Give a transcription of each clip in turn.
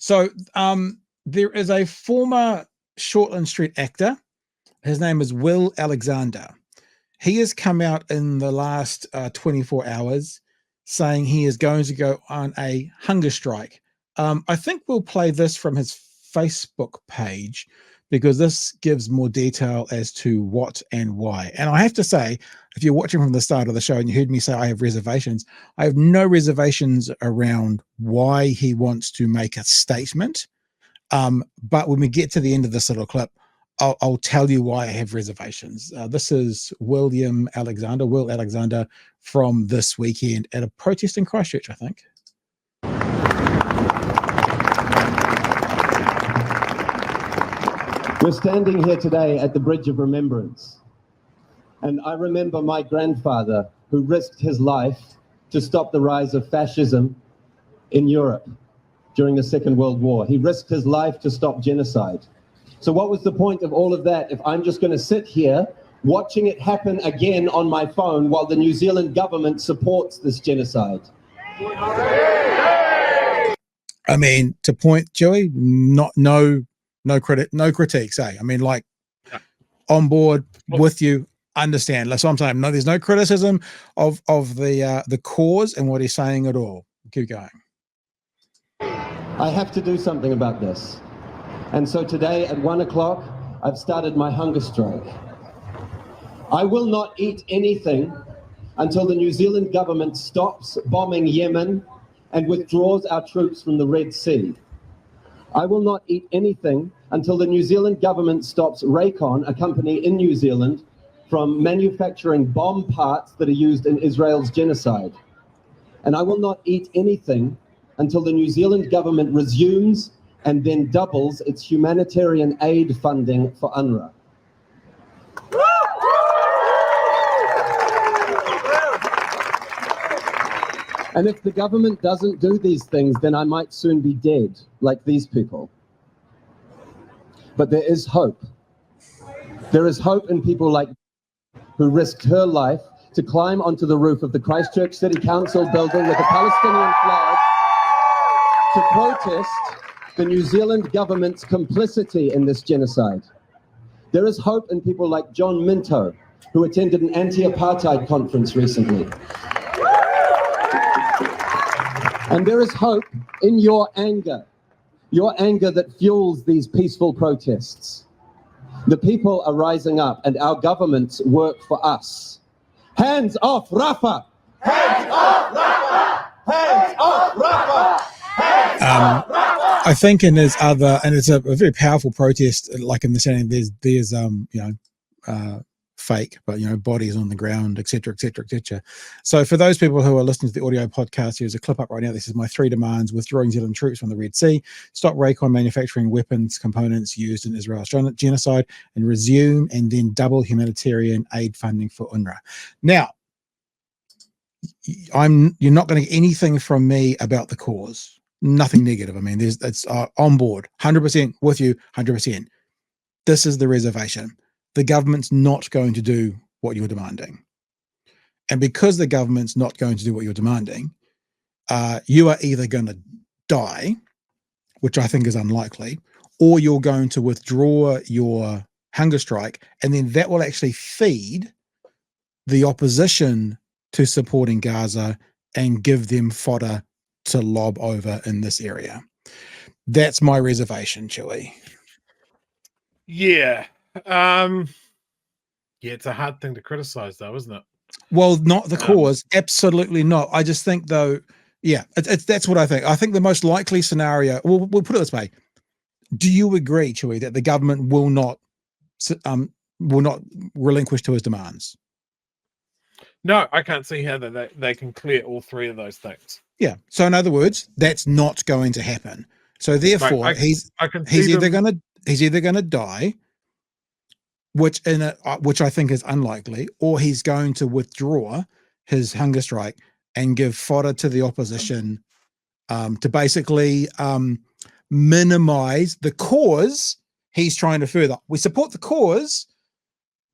So there is a former Shortland Street actor. His name is Will Alexander. He has come out in the last 24 hours saying he is going to go on a hunger strike. I think we'll play this from his Facebook page because this gives more detail as to what and why. And I have to say, if you're watching from the start of the show and you heard me say I have reservations, I have no reservations around why he wants to make a statement. But when we get to the end of this little clip, I'll tell you why I have reservations. This is Will Alexander from this weekend at a protest in Christchurch, I think. We're standing here today at the Bridge of Remembrance. And I remember my grandfather who risked his life to stop the rise of fascism in Europe during the Second World War. He risked his life to stop genocide. So what was the point of all of that if I'm just going to sit here watching it happen again on my phone while the New Zealand government supports this genocide? I mean, to point, Joey, no critiques, eh? I mean, like, on board with you, understand. That's what I'm saying. No, there's no criticism of the cause and what he's saying at all. Keep going. I have to do something about this. And so today at 1 o'clock, I've started my hunger strike. I will not eat anything until the New Zealand government stops bombing Yemen and withdraws our troops from the Red Sea. I will not eat anything until the New Zealand government stops Raycon, a company in New Zealand, from manufacturing bomb parts that are used in Israel's genocide. And I will not eat anything until the New Zealand government resumes and then doubles its humanitarian aid funding for UNRWA. And if the government doesn't do these things, then I might soon be dead, like these people. But there is hope. There is hope in people like who risked her life to climb onto the roof of the Christchurch City Council building with a Palestinian flag to protest the New Zealand government's complicity in this genocide. There is hope in people like John Minto, who attended an anti-apartheid conference recently. And there is hope in your anger that fuels these peaceful protests. The people are rising up and our governments work for us. Hands off Rafah! Hands off Rafah! Hands off Rafah! Hands off Rafah! I think in his other, and it's a very powerful protest, like in the saying, there's fake, but bodies on the ground, etc., etc., etc. So for those people who are listening to the audio podcast, here's a clip up right now. This is my 3 demands: withdraw New Zealand troops from the Red Sea, stop Raycon manufacturing weapons components used in Israel's genocide, and resume and then double humanitarian aid funding for UNRWA. Now, you're not going to get anything from me about the cause. Nothing negative. I mean, it's on board, 100% with you, 100%. This is the reservation. The government's not going to do what you're demanding. And because the government's not going to do what you're demanding, you are either going to die, which I think is unlikely, or you're going to withdraw your hunger strike, and then that will actually feed the opposition to supporting Gaza and give them fodder to lob over in this area. That's my reservation, Chewy. Yeah. Yeah, it's a hard thing to criticize, though, isn't it? Well, not the cause. Absolutely not. I just think, though, yeah, that's what I think. I think the most likely scenario, we'll put it this way. Do you agree, Chewy, that the government will not relinquish to his demands? No, I can't see how they can clear all 3 of those things. Yeah. So in other words, that's not going to happen. So therefore, Right, he's either going to die, which I think is unlikely, or he's going to withdraw his hunger strike and give fodder to the opposition to basically minimize the cause he's trying to further. We support the cause,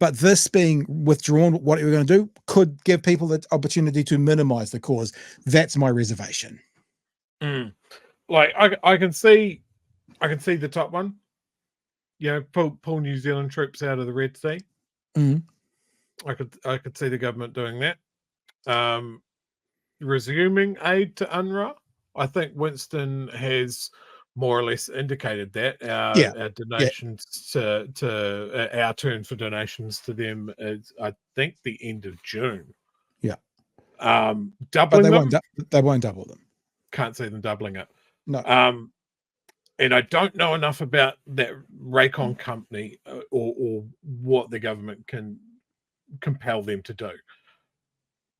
but this being withdrawn, what we're going to do could give people the opportunity to minimize the cause. That's my reservation. Like I can see I can see the top one. Pull New Zealand troops out of the Red Sea. Mm. I could see the government doing that. Resuming aid to UNRWA. I think Winston has more or less indicated that our donations to our turn for donations to them is, I think, the end of June. Yeah. Doubling them. They won't double them. Can't see them doubling it. No. And I don't know enough about that Raycon company or what the government can compel them to do.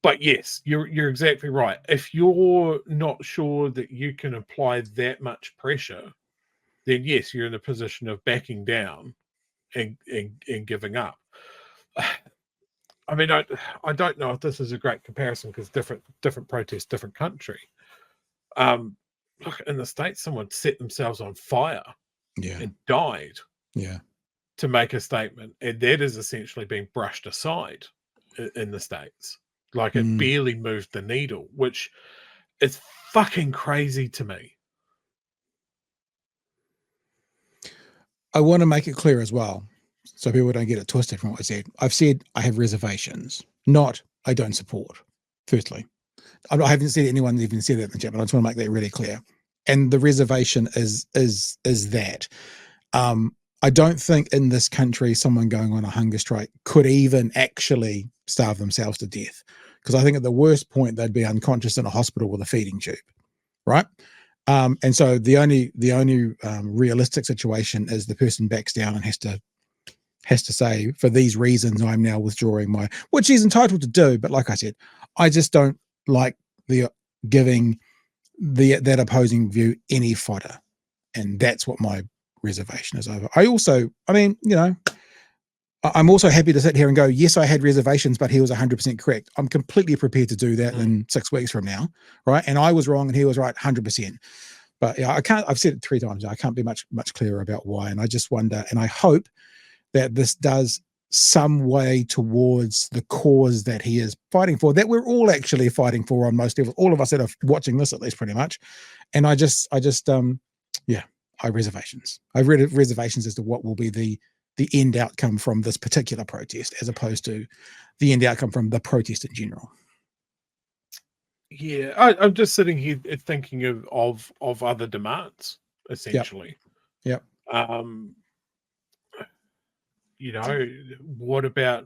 But yes, you're exactly right. If you're not sure that you can apply that much pressure, then yes, you're in a position of backing down and giving up. I mean, I don't know if this is a great comparison because different protests, different country. Look, in the States, someone set themselves on fire and died to make a statement, and that is essentially being brushed aside in the States. Like it barely moved the needle, which is fucking crazy to me. I want to make it clear as well, so people don't get it twisted from what I said. I've said I have reservations, not I don't support. Firstly, I haven't said anyone even said that in the chat, but I just want to make that really clear. And the reservation is that I don't think in this country someone going on a hunger strike could even actually starve themselves to death, because I think at the worst point they'd be unconscious in a hospital with a feeding tube, right? And so the only realistic situation is the person backs down and has to say, for these reasons, I'm now withdrawing which he's entitled to do. But like I said, I just don't like the giving that opposing view any fodder, and that's what my reservation is over. I'm also happy to sit here and go, yes, I had reservations, but he was 100% correct. I'm completely prepared to do that in 6 weeks from now, right? And I was wrong and he was right 100%. But yeah, I've said it 3 times now. I can't be much clearer about why. And I just wonder, and I hope that this does some way towards the cause that he is fighting for, that we're all actually fighting for on most levels, all of us that are watching this at least pretty much. And I have reservations. I've read reservations as to what will be the end outcome from this particular protest, as opposed to the end outcome from the protest in general. Yeah, I'm just sitting here thinking of other demands, essentially. Yep. What about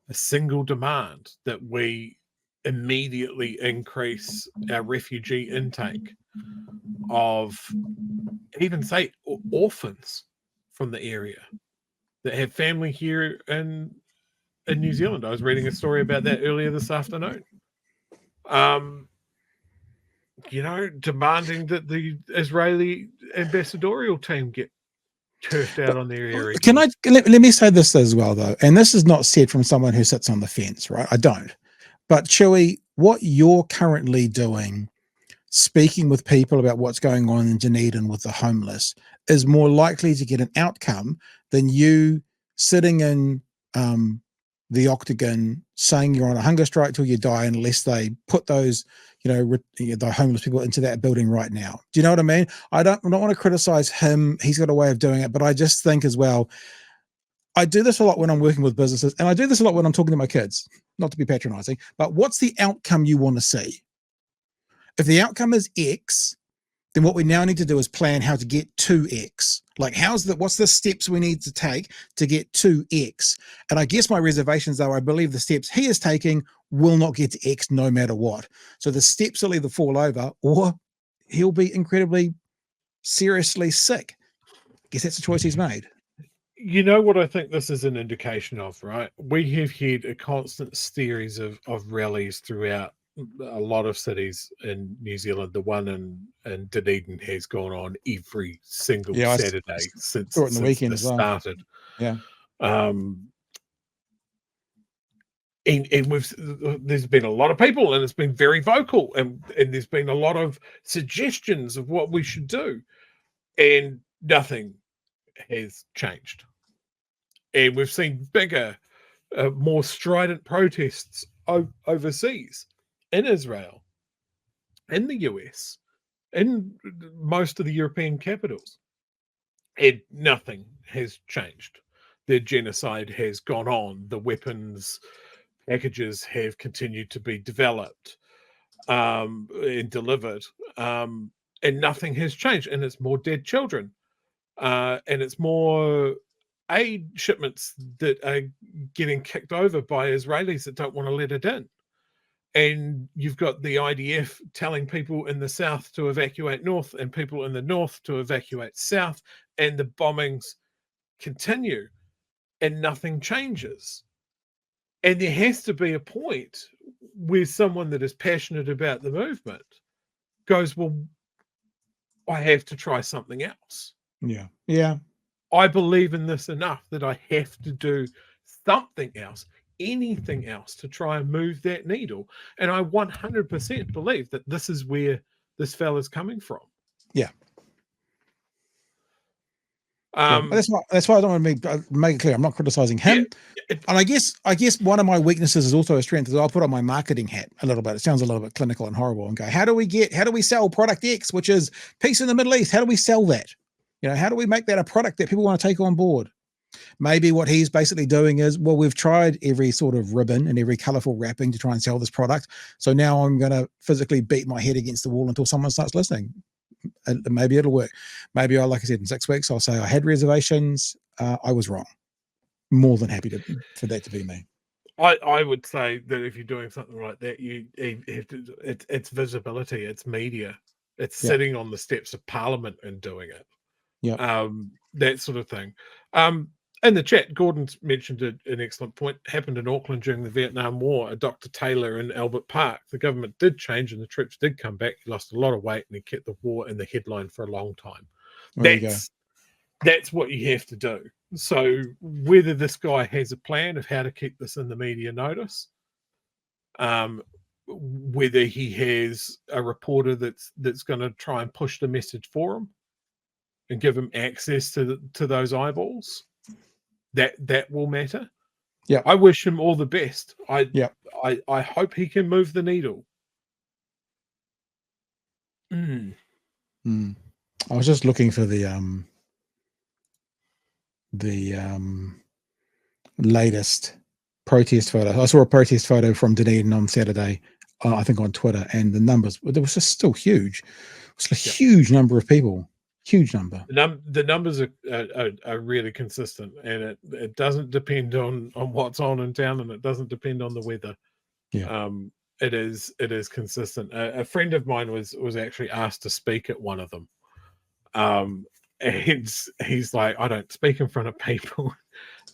a single demand that we immediately increase our refugee intake of, even say, orphans from the area that have family here in New Zealand? I was reading a story about that earlier this afternoon. Demanding that the Israeli ambassadorial team get turfed out on their area. Let me say this as well, though, and this is not said from someone who sits on the fence, right? I don't. But Chewy, what you're currently doing, speaking with people about what's going on in Dunedin with the homeless, is more likely to get an outcome than you sitting in the Octagon saying you're on a hunger strike till you die, unless they put those, the homeless people into that building right now. Do you know what I mean? I don't want to criticize him. He's got a way of doing it, but I just think as well, I do this a lot when I'm working with businesses, and I do this a lot when I'm talking to my kids, not to be patronizing, but what's the outcome you want to see? If the outcome is X, then what we now need to do is plan how to get to X. Like, what's the steps we need to take to get to X? And I guess my reservations, though, I believe the steps he is taking will not get to X no matter what. So the steps will either fall over or he'll be incredibly seriously sick. I guess that's the choice he's made. You know what I think this is an indication of, right? We have had a constant series of rallies throughout a lot of cities in New Zealand. The one in Dunedin has gone on every single Saturday since the weekend this started. Yeah. And there's been a lot of people, and it's been very vocal, and there's been a lot of suggestions of what we should do, and nothing has changed. And we've seen bigger, more strident protests overseas, in Israel, in the US, in most of the European capitals. And nothing has changed. The genocide has gone on. The weapons packages have continued to be developed and delivered, and nothing has changed. And it's more dead children, and it's more aid shipments that are getting kicked over by Israelis that don't want to let it in. And you've got the IDF telling people in the south to evacuate north and people in the north to evacuate south, and the bombings continue and nothing changes. And there has to be a point where someone that is passionate about the movement goes, well, I have to try something else. Yeah. Yeah. I believe in this enough that I have to do something else, anything else, to try and move that needle. And I 100% believe that this is where this fella's coming from. Yeah. That's why I don't want to make it clear. I'm not criticizing him. Yeah, and I guess one of my weaknesses is also a strength, is I'll put on my marketing hat a little bit. It sounds a little bit clinical and horrible, and go, how do we sell product X, which is peace in the Middle East? How do we sell that? How do we make that a product that people want to take on board? Maybe what he's basically doing is, well, we've tried every sort of ribbon and every colorful wrapping to try and sell this product. So now I'm going to physically beat my head against the wall until someone starts listening. And maybe it'll work. Maybe like I said, in 6 weeks, I'll say I had reservations. I was wrong. More than happy for that to be me. I would say that if you're doing something like that, you have to, it's visibility, it's media, it's sitting on the steps of Parliament and doing it. Yeah. That sort of thing. In the chat, Gordon's mentioned an excellent point. Happened in Auckland during the Vietnam War. Dr. Taylor in Albert Park. The government did change and the troops did come back. He lost a lot of weight and he kept the war in the headline for a long time. That's what you have to do. So whether this guy has a plan of how to keep this in the media notice, whether he has a reporter that's going to try and push the message for him and give him access to those eyeballs, that will matter. Yeah, I wish him all the best. I hope he can move the needle. I was just looking for the latest protest photo. I saw a protest photo from Dunedin on Saturday, I think on Twitter, and the numbers, it was just still huge. It was a huge number of people. Huge number. The numbers are really consistent, and it doesn't depend on what's on in town, and it doesn't depend on the weather. Yeah. It is consistent. A friend of mine was actually asked to speak at one of them, and he's like, I don't speak in front of people,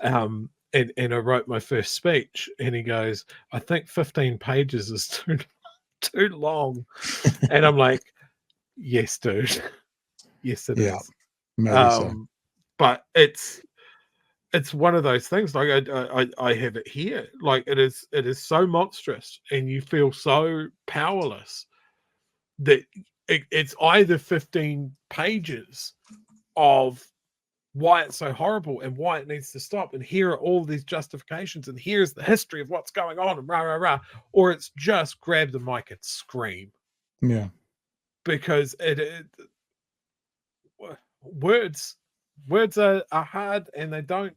and I wrote my first speech, and he goes, I think 15 pages is too long, and I'm like, yes, dude. Yes, it is. Maybe so. But it's one of those things. Like I have it here. Like it is so monstrous, and you feel so powerless that it's either 15 pages of why it's so horrible and why it needs to stop, and here are all these justifications, and here's the history of what's going on, and rah rah rah, or it's just grab the mic and scream. Yeah, because words are hard, and they don't.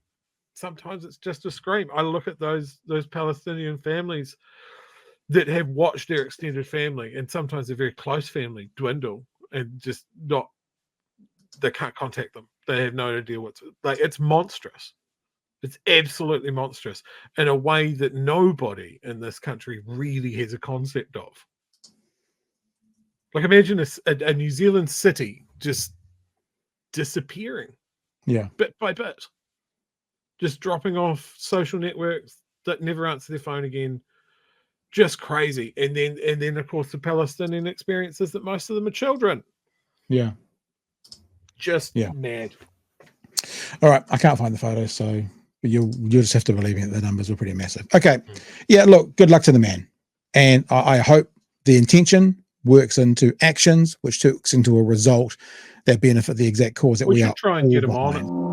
Sometimes it's just a scream. I look at those Palestinian families that have watched their extended family, and sometimes their very close family, dwindle, and just they can't contact them. They have no idea it's monstrous. It's absolutely monstrous in a way that nobody in this country really has a concept of. Like, imagine a New Zealand city just disappearing, bit by bit, just dropping off social networks that never answer their phone again. Just crazy. And then of course the Palestinian experience is that most of them are children. Yeah. Just mad. All right, I can't find the photos, so you'll just have to believe me that the numbers were pretty massive. Okay. Yeah, look, good luck to the man. And I hope the intention works into actions, which turns into a result that benefit the exact cause that we should are try and get him behind. on it.